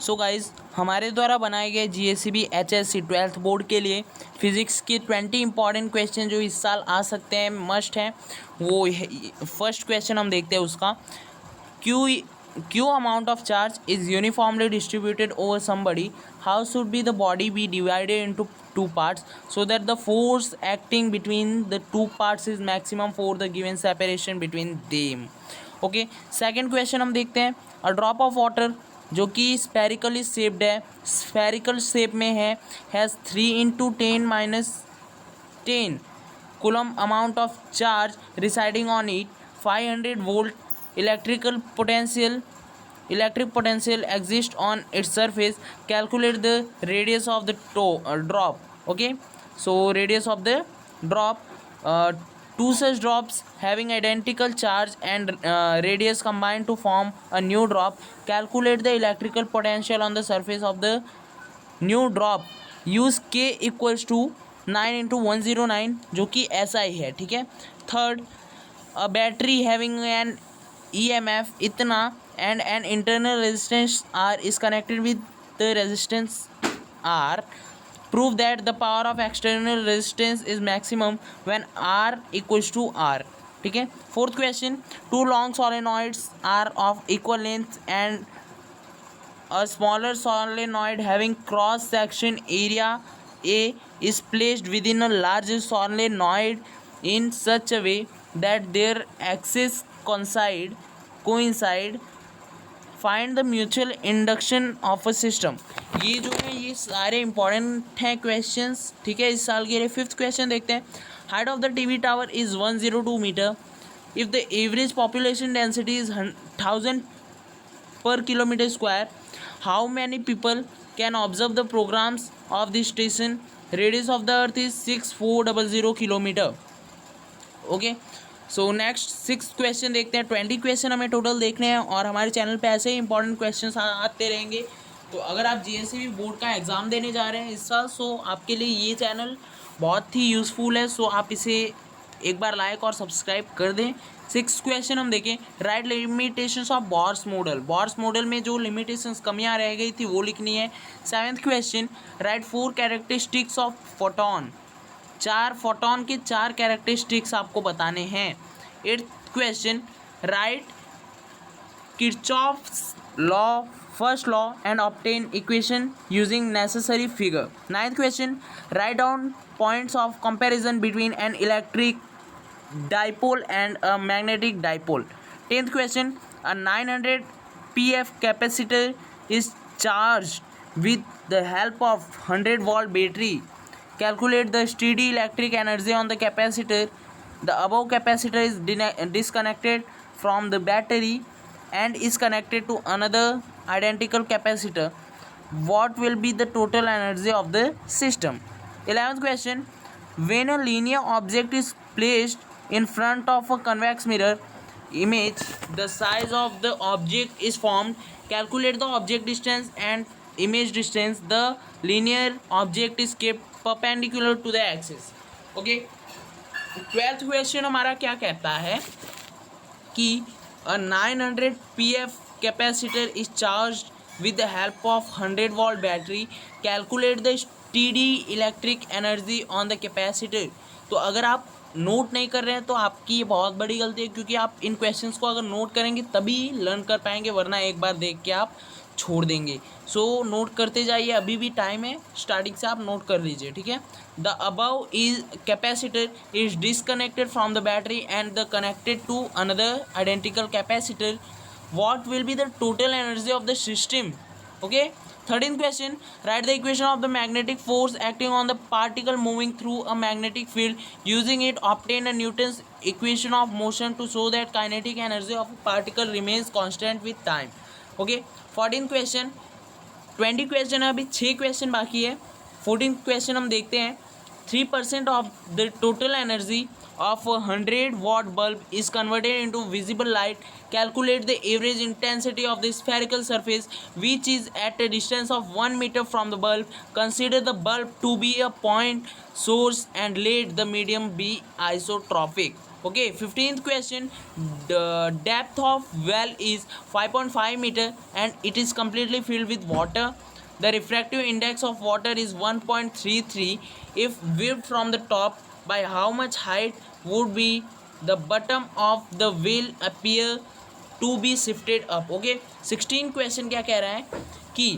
So guys, हमारे द्वारा बनाए गए जीएससीबी एचएससी 12th बोर्ड के लिए फिजिक्स के 20 इंपॉर्टेंट क्वेश्चन जो इस साल आ सकते हैं, मस्ट हैं। वो फर्स्ट क्वेश्चन हम देखते हैं उसका। Q amount of charge is uniformly distributed over somebody, how should be the body be divided into two parts so that the force acting between the two parts is maximum for the given separation between them। Okay, second question हम देखते हैं। A drop of water जो कि spherically shaped है, spherical shape में है, has 3 × 10⁻10 coulomb amount of charge residing on it, 500 volt electric potential exists on its surface, calculate the radius of the drop। okay, so radius of the drop, two such drops having identical charge and radius combine to form a new drop, calculate the electrical potential on the surface of the new drop, use k equals to 9 × 109 जो कि SI है। ठीक है। Third, a battery having an EMF इतना and an internal resistance R is connected with the resistance R, prove that the power of external resistance is maximum when R equals to R। ठीक है। Fourth question, two long solenoids are of equal length and a smaller solenoid having cross section area A is placed within a larger solenoid in such a way that their axes coincide, find the mutual induction of a system. ये जो है ये सारे important हैं questions. ठीक है, इस साल के लिए। फिफ्थ क्वेश्चन देखते हैं। Height of the TV tower is 102 metre, if the average population density is 1000 per kilometer square, how many people can observe the programs of this station? Radius of the earth is 6400 kilometer। Okay, so next six question देखते हैं। 20 question हमें total देखने हैं और हमारे channel पे ऐसे ही important question आते रहेंगे। तो अगर आप जीएससीबी बोर्ड का एग्ज़ाम देने जा रहे हैं इस साल, सो आपके लिए ये चैनल बहुत ही यूज़फुल है। सो आप इसे एक बार लाइक और सब्सक्राइब कर दें। सिक्स क्वेश्चन हम देखें। Right limitations of Bohr's model. Bohr's model में जो लिमिटेशंस कमियां रह गई थी वो लिखनी है। Seventh question, right 4 characteristics of photon. 4 photon के 4 कैरेक्टरिस्टिक्स आपको बताने हैं। Eighth question, right Kirchhoff's law first law and obtain equation using necessary figure. Ninth question, write down points of comparison between an electric dipole and a magnetic dipole। 10th question, a 900 pf capacitor is charged with the help of 100 volt battery, calculate the steady electric energy on the capacitor, the above capacitor is disconnected from the battery and is connected to another identical capacitor, what will be the total energy of the system? 11th question, when a linear object is placed in front of a convex mirror image, the size of the object is formed, calculate the object distance and image distance, the linear object is kept perpendicular to the axis। okay, 12th question हमारा क्या कहता है कि a 900 pf capacitor is charged with the help of 100 volt battery, calculate the steady electric energy on the capacitor। तो अगर आप note नहीं कर रहे हैं तो आपकी ये बहुत बड़ी गलती है, क्योंकि आप इन क्वेश्चंस को अगर नोट करेंगे तभी लर्न कर पाएंगे, वरना एक बार देख के आप छोड़ देंगे। सो नोट करते जाइए, अभी भी टाइम है, स्टार्टिंग से आप नोट कर लीजिए। ठीक है। The above is capacitor is disconnected from the battery and the connected to another identical capacitor, what will be the total energy of the system? okay, 13th question, write the equation of the magnetic force acting on the particle moving through a magnetic field, using it obtain a Newton's equation of motion to show that kinetic energy of a particle remains constant with time। okay, 14th question, 20 question है, अभी 6 question बाकी है। 14th question हम देखते हैं। 3% of the total energy of a 100 watt bulb is converted into visible light, calculate the average intensity of the spherical surface which is at a distance of 1 meter from the bulb, consider the bulb to be a point source and let the medium be isotropic। Okay, 15th question. The depth of well is 5.5 meter and it is completely filled with water. The refractive index of water is 1.33. If viewed from the top, by how much height would be the bottom of the well appear to be shifted up? Okay, 16 question क्या कह रहा है कि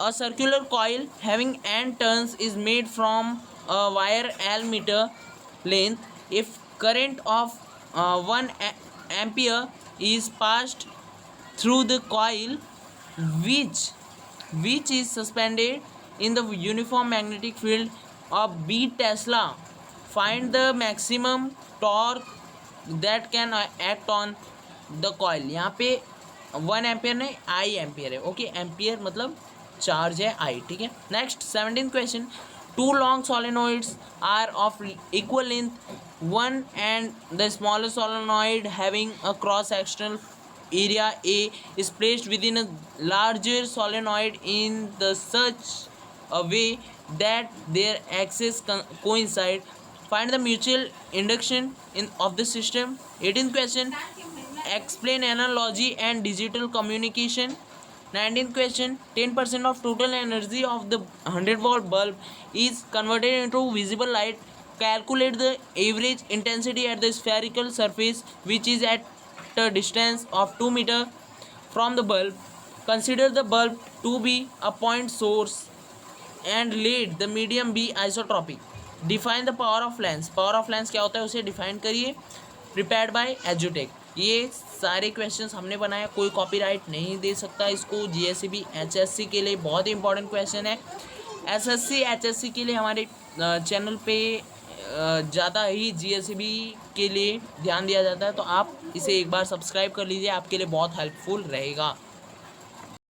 a circular coil having n turns is made from a wire L meter length. If current of 1 ampere is passed through the coil, which which is suspended in the uniform magnetic field of B Tesla, find the maximum torque that can act on the coil. यहाँ पे 1 ampere नहीं, I ampere है. Okay, ampere मतलब charge है I. ठीक है. Next 17th question. Two long solenoids are of equal length. One and the smallest solenoid having a cross sectional area A is placed within a larger solenoid in the such a way that their axes coincide. Find the mutual induction of the system. 18th question. Explain analogy and digital communication. 19th question. 10% of total energy of the 100-watt bulb is converted into visible light. Calculate the average intensity at the spherical surface which is at a distance of 2 meter from the bulb. Consider the bulb to be a point source and let the medium be isotropic. Define the power of lens. Power of lens क्या होता है उसे define करिए. Prepared by एजुटेक. ये सारे questions हमने बनाया. कोई कॉपीराइट नहीं दे सकता इसको. जीएससीबी एचएससी के लिए बहुत ही इंपॉर्टेंट क्वेश्चन है. एसएससी एचएससी के लिए हमारे चैनल पे ज़्यादा ही जीएससीबी के लिए ध्यान दिया जाता है, तो आप इसे एक बार सब्सक्राइब कर लीजिए, आपके लिए बहुत हेल्पफुल रहेगा.